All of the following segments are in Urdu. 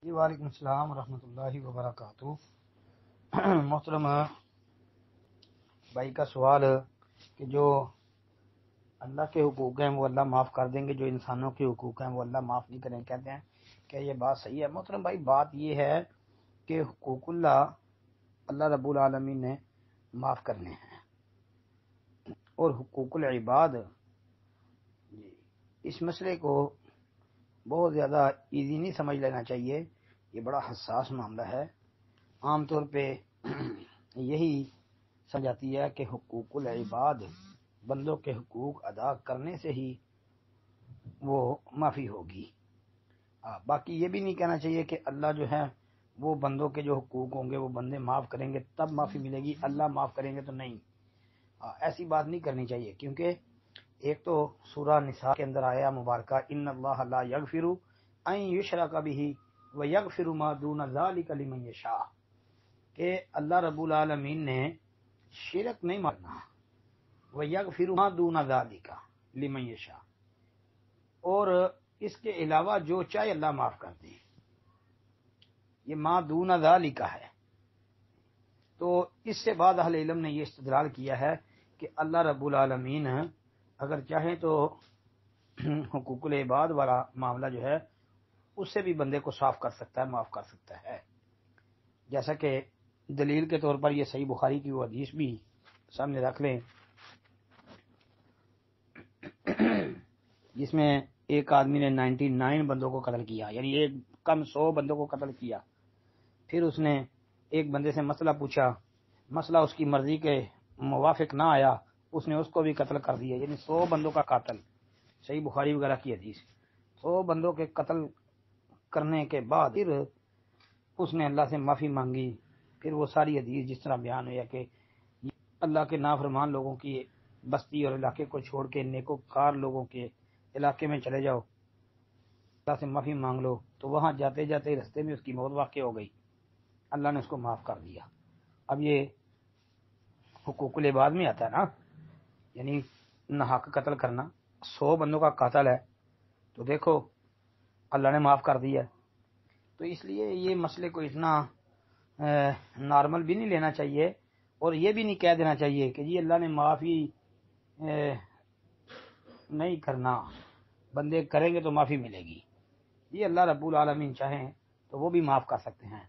جی وعلیکم السلام ورحمۃ اللہ وبرکاتہ۔ محترم بھائی کا سوال کہ جو اللہ کے حقوق ہیں وہ اللہ معاف کر دیں گے، جو انسانوں کے حقوق ہیں وہ اللہ معاف نہیں کریں، کہتے ہیں کہ یہ بات صحیح ہے؟ محترم بھائی، بات یہ ہے کہ حقوق اللہ رب العالمین نے معاف کرنے ہیں، اور حقوق العباد اس مسئلے کو بہت زیادہ ایزی نہیں سمجھ لینا چاہیے۔ یہ بڑا حساس معاملہ ہے۔ عام طور پہ یہی سمجھاتی ہے کہ حقوق العباد، بندوں کے حقوق ادا کرنے سے ہی وہ معافی ہوگی۔ باقی یہ بھی نہیں کہنا چاہیے کہ اللہ جو ہے وہ بندوں کے جو حقوق ہوں گے وہ بندے معاف کریں گے تب معافی ملے گی، اللہ معاف کریں گے تو نہیں۔ ایسی بات نہیں کرنی چاہیے، کیونکہ ایک تو سورہ نساء کے اندر آیا مبارکہ ان اللہ لا یغفر ان یشرک بہ ویغفر ما دون ذلک لمن یشاء، کہ اللہ رب العالمین نے شرک نہیں ماننا، ویغفر ما دون ذلک لمن یشاء، اور اس کے علاوہ جو چاہے اللہ معاف کر دے۔ یہ ما دون ذلک ہے، تو اس سے بعد اہل علم نے یہ استدلال کیا ہے کہ اللہ رب العالمین اگر چاہیں تو حقوق العباد والا معاملہ جو ہے اس سے بھی بندے کو صاف کر سکتا ہے، معاف کر سکتا ہے۔ جیسا کہ دلیل کے طور پر یہ صحیح بخاری کی وہ حدیث بھی سامنے رکھ لیں جس میں ایک آدمی نے 99 بندوں کو قتل کیا، یعنی ایک کم 100 بندوں کو قتل کیا۔ پھر اس نے ایک بندے سے مسئلہ پوچھا، مسئلہ اس کی مرضی کے موافق نہ آیا، اس نے اس کو بھی قتل کر دیا، یعنی 100 بندوں کا قاتل۔ صحیح بخاری وغیرہ کی حدیث۔ 100 بندوں کے قتل کرنے کے بعد پھر اس نے اللہ سے معافی مانگی۔ پھر وہ ساری حدیث جس طرح بیان ہوا کہ اللہ کے نافرمان لوگوں کی بستی اور علاقے کو چھوڑ کے نیکوکار لوگوں کے علاقے میں چلے جاؤ، اللہ سے معافی مانگ لو، تو وہاں جاتے جاتے رستے میں اس کی موت واقع ہو گئی، اللہ نے اس کو معاف کر دیا۔ اب یہ حقوق العباد میں آتا ہے نا، یعنی ناحق قتل کرنا۔ 100 بندوں کا قاتل ہے تو دیکھو اللہ نے معاف کر دیا۔ تو اس لیے یہ مسئلے کو اتنا نارمل بھی نہیں لینا چاہیے، اور یہ بھی نہیں کہہ دینا چاہیے کہ جی اللہ نے معافی نہیں کرنا، بندے کریں گے تو معافی ملے گی۔ یہ اللہ رب العالمین چاہیں تو وہ بھی معاف کر سکتے ہیں۔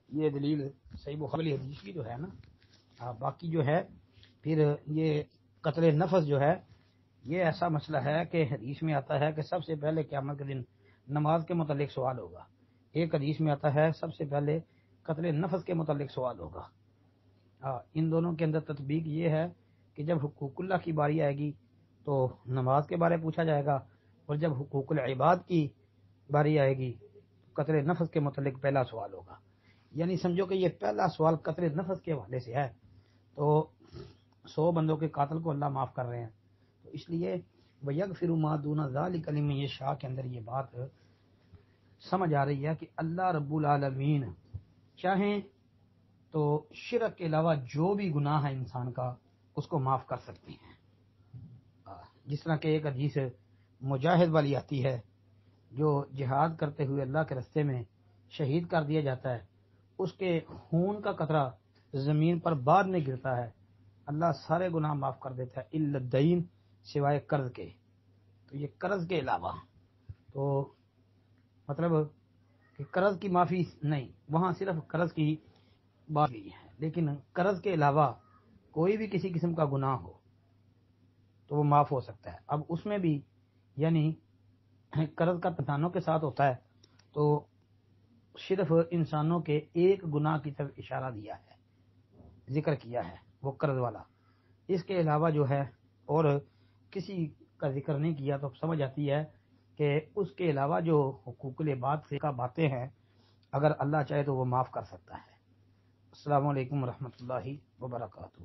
یہ دلیل صحیح بخاری حدیث کی جو ہے نا۔ باقی جو ہے پھر یہ قتل نفس جو ہے یہ ایسا مسئلہ ہے کہ حدیث میں آتا ہے کہ سب سے پہلے قیامت کے دن نماز کے متعلق سوال ہوگا۔ ایک حدیث میں آتا ہے سب سے پہلے قتل نفس کے متعلق سوال ہوگا۔ ان دونوں کے اندر تطبیق یہ ہے کہ جب حقوق اللہ کی باری آئے گی تو نماز کے بارے پوچھا جائے گا، اور جب حقوق العباد کی باری آئے گی تو قتل نفس کے متعلق پہلا سوال ہوگا۔ یعنی سمجھو کہ یہ پہلا سوال قتل نفس کے حوالے سے ہے، تو 100 بندوں کے قاتل کو اللہ معاف کر رہے ہیں، تو اس لیے وَيَغْفِرُ مَا دُونَ ذَلِكَ لِمَن يَشَاء کے اندر یہ بات سمجھ آ رہی ہے کہ اللہ رب العالمین چاہیں تو شرک کے علاوہ جو بھی گناہ ہے انسان کا اس کو معاف کر سکتے ہیں۔ جس طرح کہ ایک حدیث مجاہد والی آتی ہے، جو جہاد کرتے ہوئے اللہ کے رستے میں شہید کر دیا جاتا ہے، اس کے خون کا قطرہ زمین پر بعد میں گرتا ہے، اللہ سارے گناہ معاف کر دیتا ہے الا الدین، سوائے قرض کے۔ تو یہ قرض کے علاوہ، تو مطلب کہ قرض کی معافی نہیں، وہاں صرف قرض کی بات ہوئی ہے، لیکن قرض کے علاوہ کوئی بھی کسی قسم کا گناہ ہو تو وہ معاف ہو سکتا ہے۔ اب اس میں بھی یعنی قرض کا انسانوں کے ساتھ ہوتا ہے تو صرف انسانوں کے ایک گناہ کی طرف اشارہ دیا ہے، ذکر کیا ہے، وہ قرض والا۔ اس کے علاوہ جو ہے اور کسی کا ذکر نہیں کیا، تو سمجھ آتی ہے کہ اس کے علاوہ جو حقوق العباد سے کا باتیں ہیں اگر اللہ چاہے تو وہ معاف کر سکتا ہے۔ السلام علیکم ورحمۃ اللہ وبرکاتہ۔